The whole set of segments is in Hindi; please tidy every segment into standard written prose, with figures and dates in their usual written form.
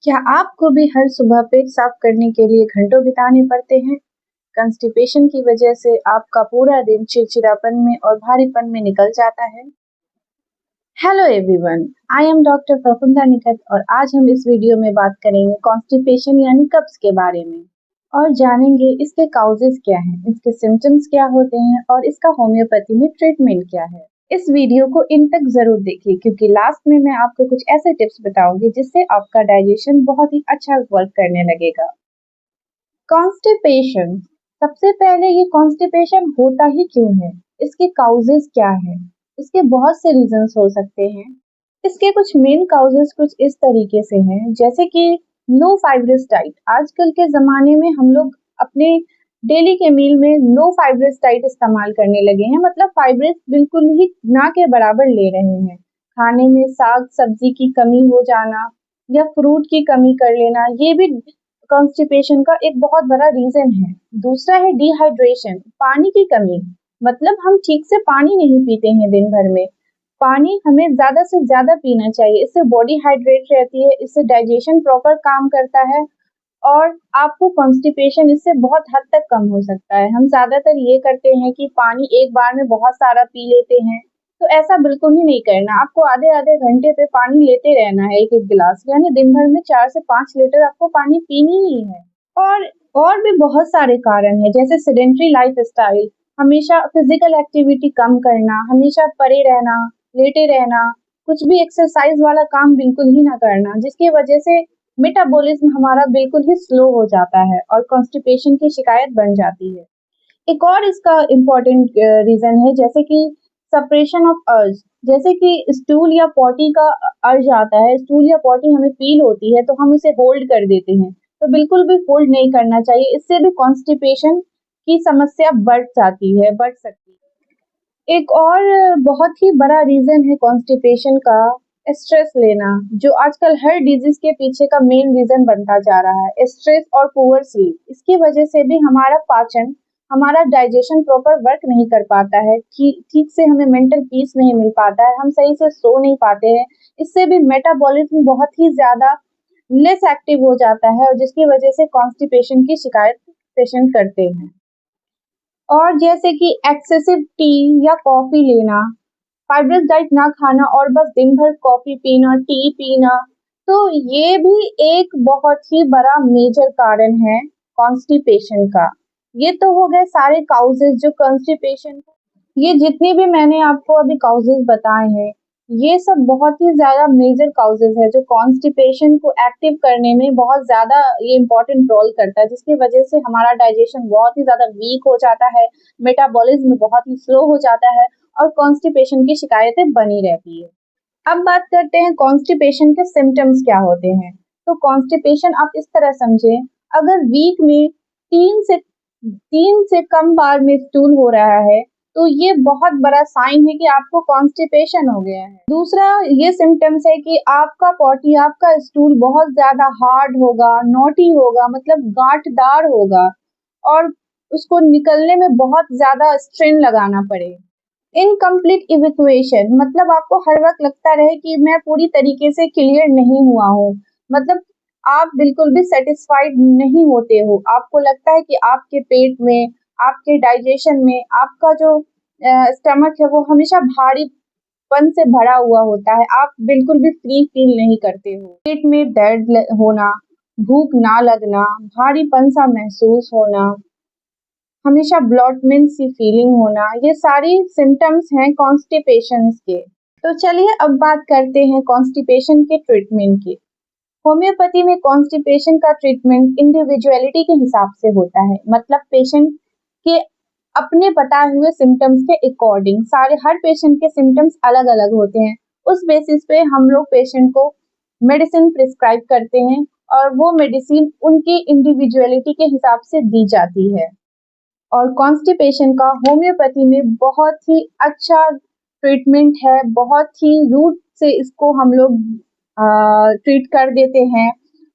क्या आपको भी हर सुबह पेट साफ करने के लिए घंटों बिताने पड़ते हैं? कंस्टिपेशन की वजह से आपका पूरा दिन चिड़चिड़ापन में और भारीपन में निकल जाता है। Hello everyone, I am doctor Praphullata Nikhat और आज हम इस वीडियो में बात करेंगे कॉन्स्टिपेशन यानी कब्ज के बारे में और जानेंगे इसके काउजेस क्या हैं, इसके सिम्टम्स क्या होते हैं और इसका होम्योपैथी में ट्रीटमेंट क्या है। इस वीडियो को इन तक जरूर देखिए क्योंकि लास्ट में मैं आपको कुछ ऐसे टिप्स बताऊंगी जिससे आपका डाइजेशन बहुत ही अच्छा वर्क करने लगेगा। कॉन्स्टिपेशन, सबसे पहले ये कॉन्स्टिपेशन होता ही क्यों है, इसके काउजेस क्या है। इसके बहुत से रीजंस हो सकते हैं। इसके कुछ मेन काउजेस कुछ इस तरीके से हैं, जैसे कि लो फाइब्रस डाइट। आजकल के जमाने में हम लोग अपने डेली के मील में लो फाइब्रस डाइट इस्तेमाल करने लगे हैं, मतलब फाइब्रस बिल्कुल ही ना के बराबर ले रहे हैं। खाने में साग सब्जी की कमी हो जाना या फ्रूट की कमी कर लेना, ये भी कॉन्स्टिपेशन का एक बहुत बड़ा रीजन है। दूसरा है डिहाइड्रेशन, पानी की कमी, मतलब हम ठीक से पानी नहीं पीते हैं दिन भर में। पानी हमें ज्यादा से ज्यादा पीना चाहिए, इससे बॉडी हाइड्रेट रहती है, इससे डाइजेशन प्रॉपर काम करता है और आपको कॉन्स्टिपेशन इससे बहुत हद तक कम हो सकता है। हम ज्यादातर ये करते हैं कि पानी एक बार में बहुत सारा पी लेते हैं, तो ऐसा बिल्कुल ही नहीं करना। आपको आधे आधे घंटे पे पानी लेते रहना है, एक एक गिलास, यानी दिन भर में 4 से 5 लीटर आपको पानी पीनी ही है। और भी बहुत सारे कारण हैं, जैसे सेडेंट्री लाइफ स्टाइल, हमेशा फिजिकल एक्टिविटी कम करना, हमेशा पड़े रहना, लेटे रहना, कुछ भी एक्सरसाइज वाला काम बिल्कुल ही ना करना, जिसकी वजह से मेटाबॉलिज्म हमारा बिल्कुल ही स्लो हो जाता है और कॉन्स्टिपेशन की शिकायत बन जाती है। एक और इसका इम्पोर्टेंट रीजन है, जैसे कि सप्रेशन ऑफ अर्ज, जैसे कि स्टूल या पॉटी का अर्ज आता है, स्टूल या पॉटी हमें फील होती है तो हम उसे होल्ड कर देते हैं, तो बिल्कुल भी होल्ड नहीं करना चाहिए। इससे भी कॉन्स्टिपेशन की समस्या बढ़ सकती है। एक और बहुत ही बड़ा रीजन है कॉन्स्टिपेशन का स्ट्रेस लेना, जो आजकल हर डिजीज के पीछे का मेन रीजन बनता जा रहा है। स्ट्रेस और पुअर स्लीप, इसकी वजह से भी हमारा पाचन, हमारा डाइजेशन प्रॉपर वर्क नहीं कर पाता है, ठीक से हमें मेंटल पीस नहीं मिल पाता है, हम सही से सो नहीं पाते हैं। इससे भी मेटाबॉलिज्म बहुत ही ज्यादा लेस एक्टिव हो जाता है और जिसकी वजह से कॉन्स्टिपेशन की शिकायत पेशेंट करते हैं। और जैसे कि एक्सेसिव टी या कॉफी लेना, फाइब्रस डाइट ना खाना और बस दिन भर कॉफी पीना, टी पीना, तो ये भी एक बहुत ही बड़ा मेजर कारण है कॉन्स्टिपेशन का। ये तो हो गए सारे काउजेस जो कॉन्स्टिपेशन, ये जितने भी मैंने आपको अभी काउजेस बताए हैं, ये सब बहुत ही ज्यादा मेजर काउजेस है जो कॉन्स्टिपेशन को एक्टिव करने में बहुत ज्यादा ये इम्पोर्टेंट रोल करता है, जिसकी वजह से हमारा डाइजेशन बहुत ही ज्यादा वीक हो जाता है, मेटाबॉलिज्म बहुत ही स्लो हो जाता है और कॉन्स्टिपेशन की शिकायतें बनी रहती है। अब बात करते हैं कॉन्स्टिपेशन के सिम्टम्स क्या होते हैं। तो कॉन्स्टिपेशन आप इस तरह समझे, अगर वीक में 3 से कम बार में स्टूल हो रहा है तो ये बहुत बड़ा साइन है कि आपको कॉन्स्टिपेशन हो गया है। दूसरा ये सिम्टम्स है कि आपका पॉटी, आपका स्टूल बहुत ज्यादा हार्ड होगा, नोटी होगा, मतलब गांठदार होगा और उसको निकलने में बहुत ज्यादा स्ट्रेन लगाना पड़े। इनकम्प्लीट इवैक्यूएशन, मतलब आपको हर वक्त लगता रहे कि मैं पूरी तरीके से क्लियर नहीं हुआ हूँ, मतलब आप बिल्कुल भी सेटिस्फाइड नहीं होते हो, आपको लगता है कि आपके पेट में, आपके डाइजेशन में, आपका जो स्टमक है वो हमेशा भारीपन से भरा हुआ होता है, आप बिल्कुल भी फ्री फील नहीं करते हो। पेट में दर्द होना, भूख ना लगना, भारीपन सा महसूस होना, हमेशा ब्लॉटमेंट सी फीलिंग होना, ये सारी सिम्टम्स हैं कॉन्स्टिपेशन के। तो चलिए अब बात करते हैं कॉन्स्टिपेशन के ट्रीटमेंट की। होम्योपैथी में कॉन्स्टिपेशन का ट्रीटमेंट इंडिविजुअलिटी के हिसाब से होता है, मतलब पेशेंट के अपने बताए हुए सिम्टम्स के अकॉर्डिंग, हर पेशेंट के सिम्टम्स अलग अलग होते हैं, उस बेसिस पे हम लोग पेशेंट को मेडिसिन प्रिस्क्राइब करते हैं और वो मेडिसिन उनकी इंडिविजुअलिटी के हिसाब से दी जाती है। और कॉन्स्टिपेशन का होम्योपैथी में बहुत ही अच्छा ट्रीटमेंट है, बहुत ही रूट से इसको हम लोग ट्रीट कर देते हैं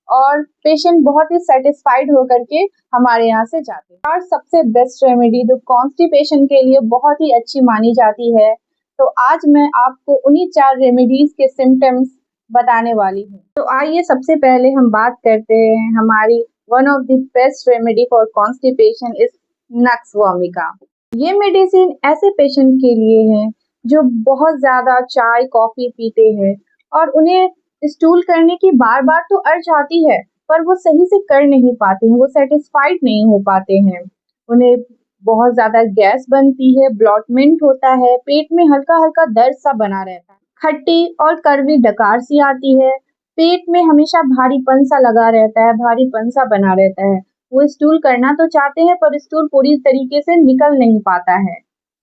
और पेशेंट बहुत ही सेटिस्फाइड होकर के हमारे यहाँ से जाते हैं। और सबसे बेस्ट रेमेडी जो कॉन्स्टिपेशन के लिए बहुत ही अच्छी मानी जाती है, तो आज मैं आपको उन्हीं 4 रेमेडीज के सिम्टम्स बताने वाली हूँ। तो आइए सबसे पहले हम बात करते हैं हमारी one of the best remedy for constipation is nux vomica. ये मेडिसिन ऐसे पेशेंट के लिए है जो बहुत ज़्यादा चाय कॉफ़ी पीते हैं और उन्हें स्टूल करने की बार-बार तो अर्ज आती है, पर वो सही से कर नहीं पाते हैं, वो सैटिस्फाइड नहीं हो पाते हैं। उन्हें बहुत ज़्यादा गैस बनती है, ब्लॉटमेंट होता है, पेट में हल्का-हल्का दर्द सा बना रहता है। खट्टी और कड़वी डकार सी आती है, पेट में हमेशा भारीपन सा लगा रहता है, भारीपन सा बना रहता है। वो स्टूल करना तो चाहते हैं पर स्टूल पूरी तरीके से निकल नहीं पाता है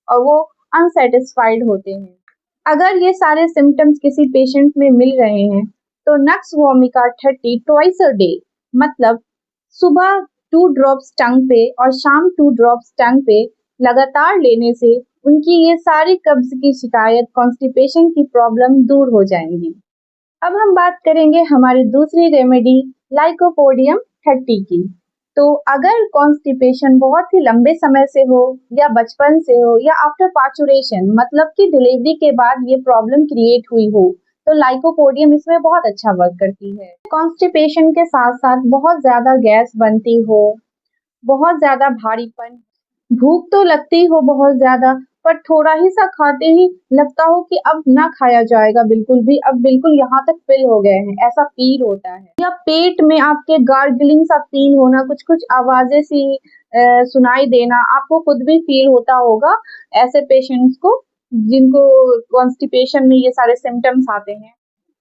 और वो अनसैटिस्फाइड होते हैं। अगर ये सारे सिम्टम्स किसी पेशेंट में मिल रहे हैं तो nux vomica 30 twice a day मतलब सुबह 2 ड्रॉप्स टंग पे और शाम 2 ड्रॉप्स टंग पे लगातार लेने से उनकी ये सारी कब्ज की शिकायत कॉन्स्टिपेशन की प्रॉब्लम दूर हो जाएंगी। अब हम बात करेंगे हमारी दूसरी रेमेडी लाइकोपोडियम 30 की। तो अगर कॉन्स्टिपेशन बहुत ही लंबे समय से हो या बचपन से हो या आफ्टर पार्चुरेशन मतलब कि डिलीवरी के बाद ये प्रॉब्लम क्रिएट हुई हो तो लाइकोपोडियम इसमें बहुत अच्छा वर्क करती है। कॉन्स्टिपेशन के साथ साथ बहुत ज्यादा गैस बनती हो, बहुत ज्यादा भारीपन, भूख तो लगती हो बहुत ज्यादा पर थोड़ा ही सा खाते ही लगता हो कि अब ना खाया जाएगा बिल्कुल भी, अब बिल्कुल यहाँ तक फिल हो गए हैं ऐसा फील होता है। या पेट में आपके गार्गलिंग सा फील होना, कुछ कुछ आवाजें सी सुनाई देना, आपको खुद भी फील होता होगा ऐसे पेशेंट्स को जिनको कॉन्स्टिपेशन में ये सारे सिम्टम्स आते हैं।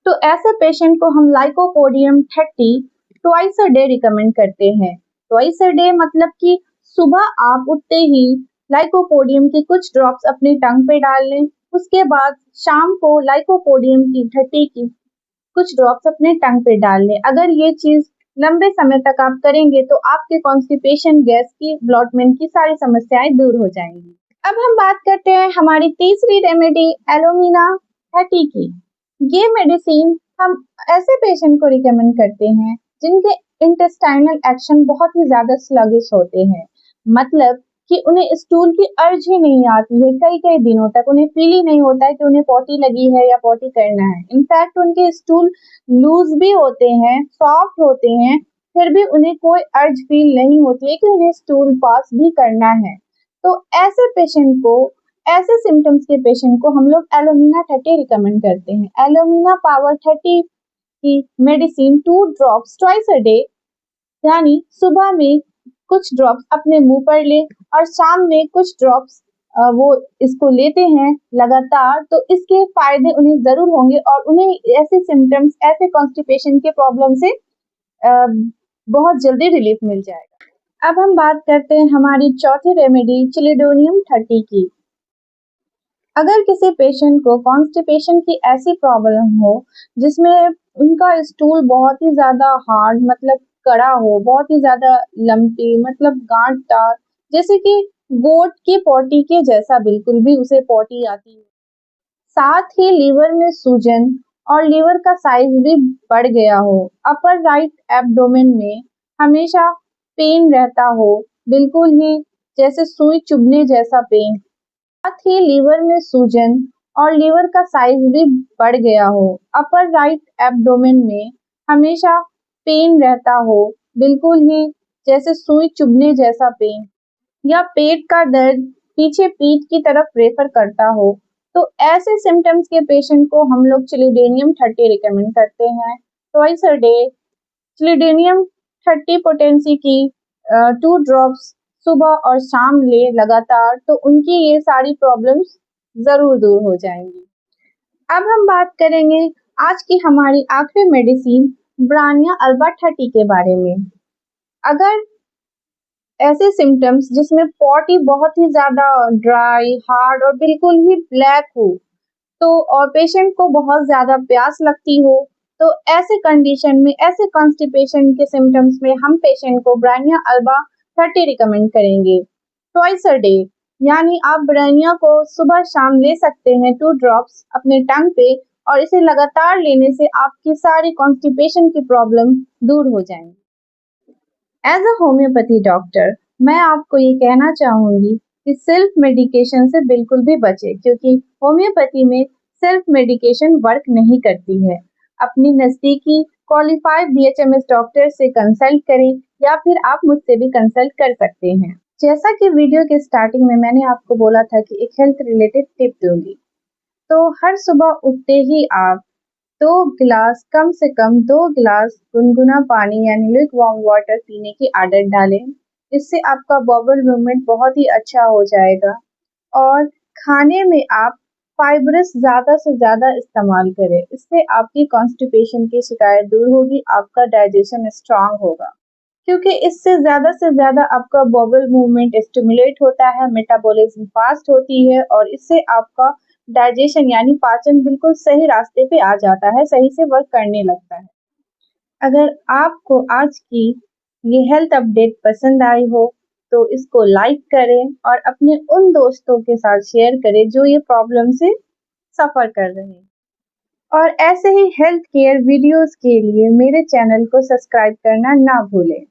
तो ऐसे पेशेंट को हम lycopodium 30 twice a day recommend करते हैं। ट्वाइस अ डे मतलब कि सुबह आप उठते ही लाइकोपोडियम की कुछ ड्रॉप्स अपने टंग पे डाल लें, उसके बाद शाम को लाइकोपोडियम की 30 की कुछ ड्रॉप्स अपने टंग पे डाल लें। अगर ये चीज लंबे समय तक आप करेंगे तो आपके कॉन्स्टिपेशन, गैस की, ब्लॉटमेंट की सारी समस्याएं दूर हो जाएंगी। अब हम बात करते हैं हमारी तीसरी रेमेडी एलोमिना 30 की। ये मेडिसिन हम ऐसे पेशेंट को रिकमेंड करते हैं जिनके इंटेस्टाइनल एक्शन बहुत ही ज्यादा स्लगिश होते हैं, मतलब कि उन्हें स्टूल की अर्ज ही नहीं आती है, कई कई दिनों तक उन्हें फील ही नहीं होता है कि उन्हें पॉटी लगी है या पॉटी करना है। इनफैक्ट उनके स्टूल लूज भी होते हैं, सॉफ्ट होते हैं, फिर भी उन्हें कोई अर्ज फील नहीं होती है कि उन्हें स्टूल पास भी करना है। तो ऐसे पेशेंट को, ऐसे सिम्टम्स के पेशेंट को हम लोग एलोमिना 30 रिकमेंड करते हैं। एलोमिना पावर 30 की medicine 2 drops twice a day यानी सुबह में कुछ ड्रॉप्स अपने मुंह पर ले और शाम में कुछ ड्रॉप्स वो इसको लेते हैं लगातार तो इसके फायदे उन्हें जरूर होंगे और उन्हें ऐसे सिम्टम्स, ऐसे कॉन्स्टिपेशन के प्रॉब्लम से बहुत जल्दी रिलीफ मिल जाएगा। अब हम बात करते हैं हमारी चौथी रेमेडी चिलिडोनियम 30 की। अगर किसी पेशेंट को कॉन्स्टिपेशन की ऐसी प्रॉब्लम हो जिसमें उनका स्टूल बहुत ही ज्यादा हार्ड मतलब कड़ा हो, बहुत ही ज्यादा लंपी मतलब गांठदार, जैसे कि गोट की पॉटी के जैसा बिल्कुल भी उसे पॉटी आती है, साथ ही लीवर में सूजन और लीवर का साइज भी बढ़ गया हो, अपर राइट एब्डोमेन में हमेशा पेन रहता हो, बिल्कुल ही जैसे सुई चुभने जैसा पेन, साथ ही लीवर में सूजन और लीवर का साइज भी बढ़ गया हो, अपर राइट एब्डोमेन में हमेशा पेन रहता हो, बिल्कुल ही जैसे सुई चुभने जैसा पेन, या पेट का दर्द पीछे पीठ की तरफ रेफर करता हो, तो ऐसे सिम्टम्स के पेशेंट को हम लोग चिलिडेनियम 30 रिकमेंड करते हैं ट्वाइस अ डे। चिलिडेनियम 30 पोटेंसी की 2 ड्रॉप्स सुबह और शाम ले लगातार तो उनकी ये सारी प्रॉब्लम्स जरूर दूर हो जाएंगी। अब हम बात करेंगे आज की हमारी आखिरी मेडिसिन ब्रानिया अल्बा 30 के बारे में। अगर ऐसे सिम्टम्स जिसमें पॉटी बहुत ही ज्यादा ड्राई, हार्ड और बिल्कुल ही ब्लैक हो तो और पेशेंट को बहुत ज्यादा प्यास लगती हो तो ऐसे कंडीशन में, ऐसे कॉन्स्टिपेशन के सिम्टम्स में हम पेशेंट को ब्रानिया अल्बा 30 रिकमेंड करेंगे ट्वाइस अ डे, यानी आप ब्रानिया को सुबह शाम ले सकते हैं 2 ड्रॉप्स अपने टंग पे और इसे लगातार लेने से आपकी सारी कॉन्स्टिपेशन की प्रॉब्लम दूर हो जाएंगी। एज अ होम्योपैथी डॉक्टर मैं आपको ये कहना चाहूंगी कि सेल्फ मेडिकेशन से बिल्कुल भी बचे, क्योंकि होम्योपैथी में सेल्फ मेडिकेशन वर्क नहीं करती है। अपनी नज़दीकी क्वालिफाइड बीएचएमएस डॉक्टर से कंसल्ट करें या फिर आप मुझसे भी कंसल्ट कर सकते हैं। जैसा कि वीडियो के स्टार्टिंग में मैंने आपको बोला था कि एक हेल्थ रिलेटेड टिप दूंगी, तो हर सुबह उठते ही आप 2 गिलास कम से कम 2 गिलास गुनगुना पानी यानी लुकवार्म वाटर पीने की आदत डालें। इससे आपका बॉवल मूवमेंट बहुत ही अच्छा हो जाएगा। और खाने में आप फाइब्रस ज़्यादा से ज़्यादा इस्तेमाल करें। इससे आपकी कॉन्स्टिपेशन की शिकायत दूर होगी, आपका डाइजेशन स्ट्रांग होगा। क्योंकि इससे ज़्यादा से ज़्यादा आपका बॉवल मूवमेंट स्टिमुलेट होता है, मेटाबॉलिज्म फास्ट होती है और इससे आपका डाइजेशन यानी पाचन बिल्कुल सही रास्ते पे आ जाता है, सही से वर्क करने लगता है। अगर आपको आज की ये हेल्थ अपडेट पसंद आई हो तो इसको लाइक करें और अपने उन दोस्तों के साथ शेयर करें जो ये प्रॉब्लम से सफ़र कर रहे हैं। और ऐसे ही हेल्थ केयर वीडियोस के लिए मेरे चैनल को सब्सक्राइब करना ना भूलें।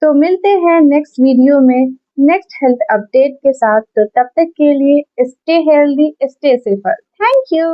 तो मिलते हैं नेक्स्ट वीडियो में नेक्स्ट हेल्थ अपडेट के साथ। तो तब तक के लिए stay healthy, stay safer. Thank you.